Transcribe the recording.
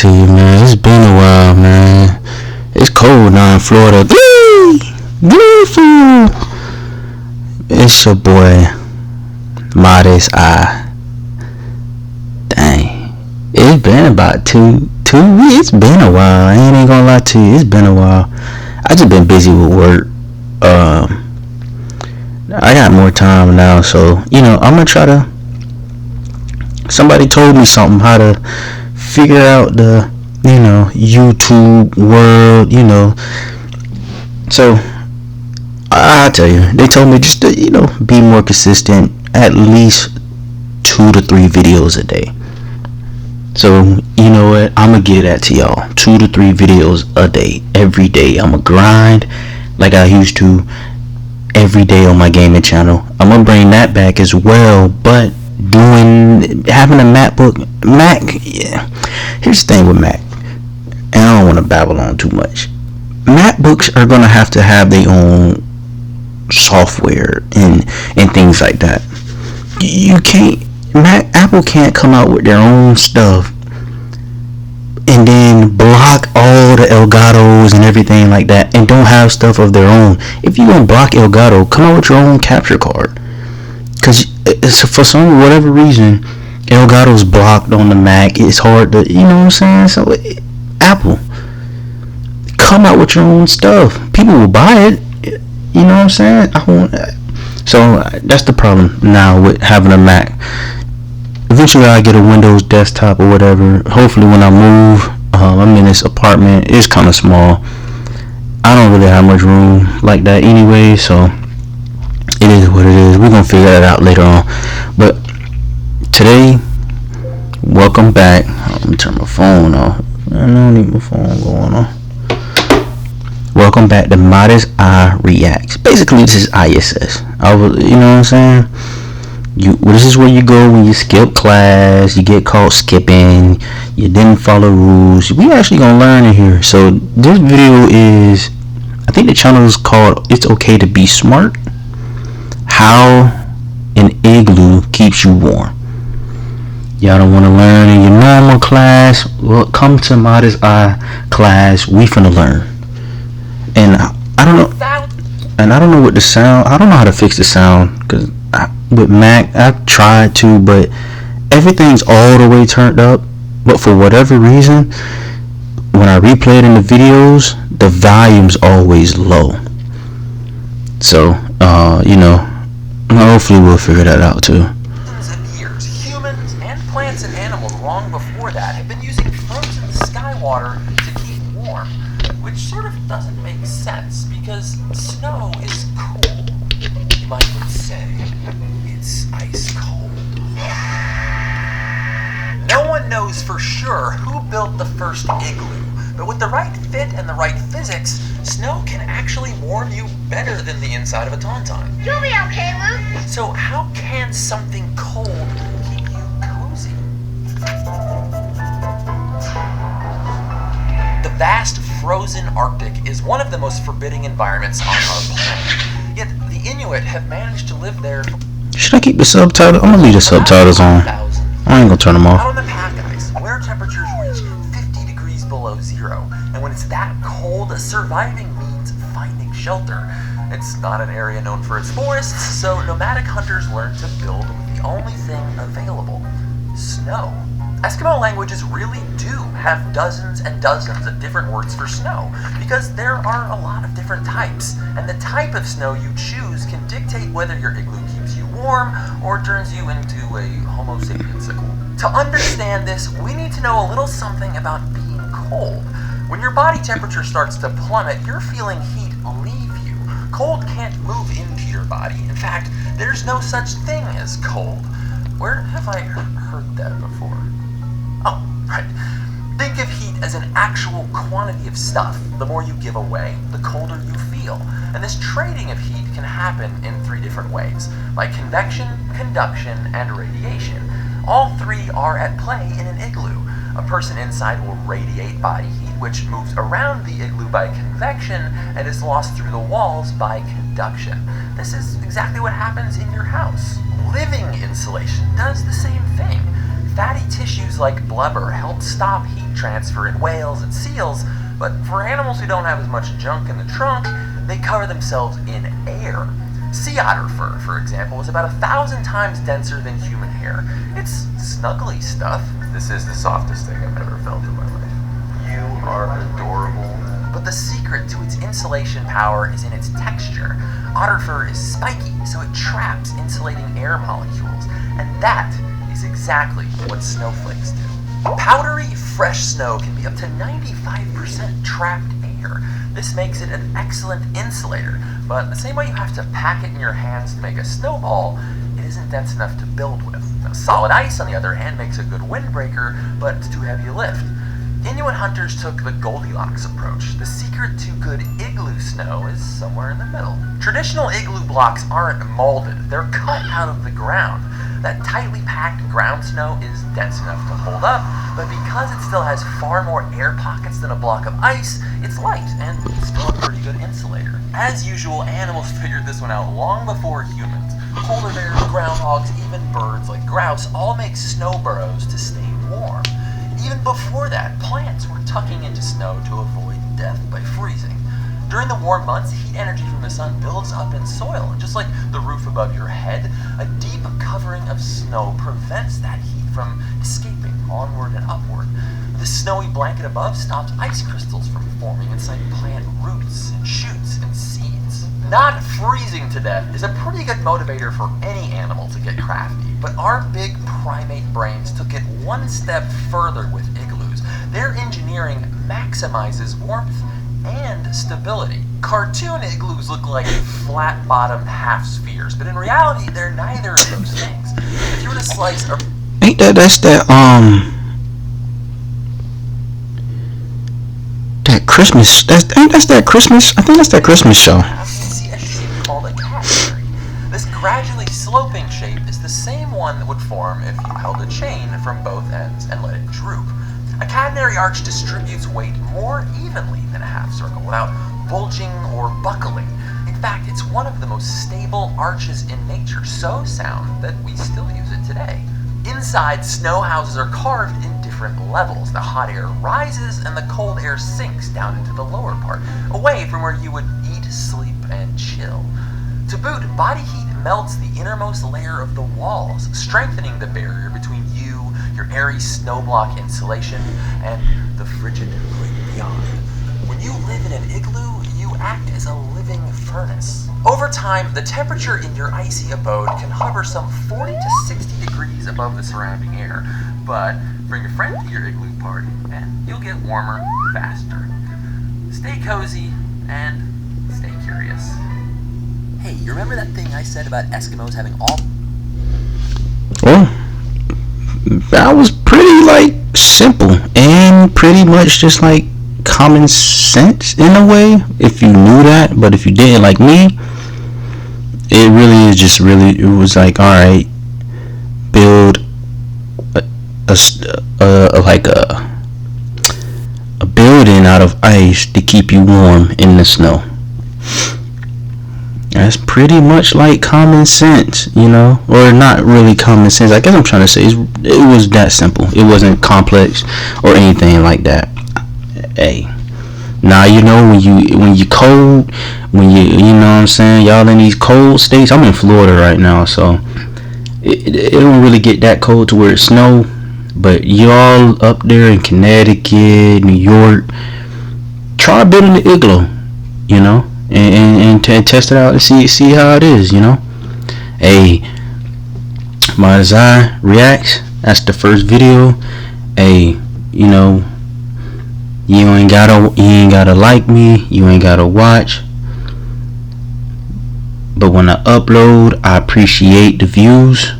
to you, man. It's been a while, man. It's cold now in Florida. Gleeful. It's your boy, Modest I. Dang. It's been about two weeks. It's been a while. I ain't gonna lie to you. It's been a while. I just been busy with work. I got more time now, so I'm gonna try to. Somebody told me something how to figure out the YouTube world, So I tell you, they told me just to be more consistent, at least 2 to 3 videos a day. So you know what, I'm gonna get that to y'all. 2 to 3 videos a day, every day. I'm gonna grind like I used to every day on my gaming channel. I'm gonna bring that back as well, but having a Mac, yeah. Here's the thing with Mac, and I don't want to babble on too much. MacBooks are gonna have to have their own software and things like that. You can't. Apple can't come out with their own stuff and then block all the Elgatos and everything like that, and don't have stuff of their own. If you gonna block Elgato, come out with your own capture card. Cause for whatever reason, Elgato's blocked on the Mac. It's hard to, you know what I'm saying? So Apple, come out with your own stuff. People will buy it. You know what I'm saying? So that's the problem now with having a Mac. Eventually I'll get a Windows desktop or whatever. Hopefully when I move, I'm in this apartment. It's kind of small. I don't really have much room like that anyway, so it is what it is. We're gonna figure that out later on. But today, welcome back. Let me turn my phone off. I don't need my phone going on. Welcome back to ModestIreacts. Basically, this is ISS. You know what I'm saying? This is where you go when you skip class, you get caught skipping, you didn't follow rules. We actually gonna learn in here. So this video is, I think the channel is called "It's Okay to Be Smart." How an igloo keeps you warm. Y'all don't want to learn in your normal class? Well, come to Modest I class. We finna learn. And I don't know what the sound. I don't know how to fix the sound because with Mac I've tried to, but everything's all the way turned up. But for whatever reason, when I replay it in the videos, the volume's always low. So hopefully we'll figure that out too. Thousands of years, humans and plants and animals long before that have been using frozen sky water to keep warm, which sort of doesn't make sense because snow is cool. You might even say it's ice cold. No one knows for sure who built the first igloo, but with the right fit and the right physics, snow can actually warm you better than the inside of a tauntaun. You'll be okay, Luke. So how can something cold keep you cozy? The vast frozen Arctic is one of the most forbidding environments on our planet. Yet the Inuit have managed to live there. Should I keep the subtitles? I'm gonna leave the subtitles on. I ain't gonna turn them off. Out on the pack ice, where temperatures reach 50 degrees below zero, and when it's that cold, surviving means finding shelter. It's not an area known for its forests, so nomadic hunters learned to build with the only thing available: snow. Eskimo languages really do have dozens and dozens of different words for snow, because there are a lot of different types, and the type of snow you choose can dictate whether your igloo keeps you warm or turns you into a Homo sapiensicle. To understand this, we need to know a little something about being cold. When your body temperature starts to plummet, you're feeling heat leave you. Cold can't move into your body. In fact, there's no such thing as cold. Where have I heard that before? Oh, right. Think of heat as an actual quantity of stuff. The more you give away, the colder you feel. And this trading of heat can happen in 3 different ways: by convection, conduction, and radiation. All 3 are at play in an igloo. A person inside will radiate body heat, which moves around the igloo by convection and is lost through the walls by conduction. This is exactly what happens in your house. Living insulation does the same thing. Fatty tissues liquids like blubber help stop heat transfer in whales and seals, but for animals who don't have as much junk in the trunk, they cover themselves in air. Sea otter fur, for example, is about 1,000 times denser than human hair. It's snuggly stuff. This is the softest thing I've ever felt in my life. You are adorable. But the secret to its insulation power is in its texture. Otter fur is spiky, so it traps insulating air molecules, and that is exactly what snowflakes do. Powdery, fresh snow can be up to 95% trapped air. This makes it an excellent insulator, but the same way you have to pack it in your hands to make a snowball, it isn't dense enough to build with. Now, solid ice, on the other hand, makes a good windbreaker, but it's too heavy to lift. Inuit hunters took the Goldilocks approach. The secret to good igloo snow is somewhere in the middle. Traditional igloo blocks aren't molded, they're cut out of the ground. That tightly packed ground snow is dense enough to hold up, but because it still has far more air pockets than a block of ice, it's light and still a pretty good insulator. As usual, animals figured this one out long before humans. Polar bears, groundhogs, even birds like grouse all make snow burrows to stay warm. Even before that, plants were tucking into snow to avoid death by freezing. During the warm months, heat energy from the sun builds up in soil, and just like the roof above your head, a deep covering of snow prevents that heat from escaping onward and upward. The snowy blanket above stops ice crystals from forming inside plant roots and shoots and seeds. Not freezing to death is a pretty good motivator for any animal to get crafty, but our big primate brains took it one step further with igloos. Their engineering maximizes warmth and stability. Cartoon igloos look like flat-bottomed half-spheres, but in reality, they're neither of those things. If you were to slice a... Ain't that that Christmas, that's that Christmas, I think that's that Christmas show. You can see a shape called a catenary. This gradually sloping shape is the same one that would form if you held a chain from both ends and let it droop. A catenary arch distributes weight more evenly than a half circle without bulging or buckling. In fact, it's one of the most stable arches in nature, so sound that we still use it today. Inside, snow houses are carved in different levels. The hot air rises and the cold air sinks down into the lower part, away from where you would eat, sleep, and chill. To boot, body heat melts the innermost layer of the walls, strengthening the barrier between you, your airy snowblock insulation, and the frigid great beyond. When you live in an igloo, you act as a living furnace. Over time, the temperature in your icy abode can hover some 40 to 60 degrees above the surrounding air, but bring a friend to your igloo party, and you'll get warmer faster. Stay cozy, and stay curious. Hey, you remember that thing I said about Eskimos having all... Well, that was pretty, simple, and pretty much just, common sense in a way, if you knew that. But if you didn't, like me, it really is just it was alright, build a building out of ice to keep you warm in the snow. That's pretty much common sense, or not really common sense. I guess I'm trying to say it was that simple. It wasn't complex or anything like that. Hey, now when you cold, when you know what I'm saying, y'all in these cold states. I'm in Florida right now, so it don't really get that cold to where it snow. But y'all up there in Connecticut, New York, try building the igloo, and test it out and see how it is, Hey, ModestIreacts, that's the first video. Hey, you ain't gotta like me, you ain't gotta watch, but when I upload, I appreciate the views.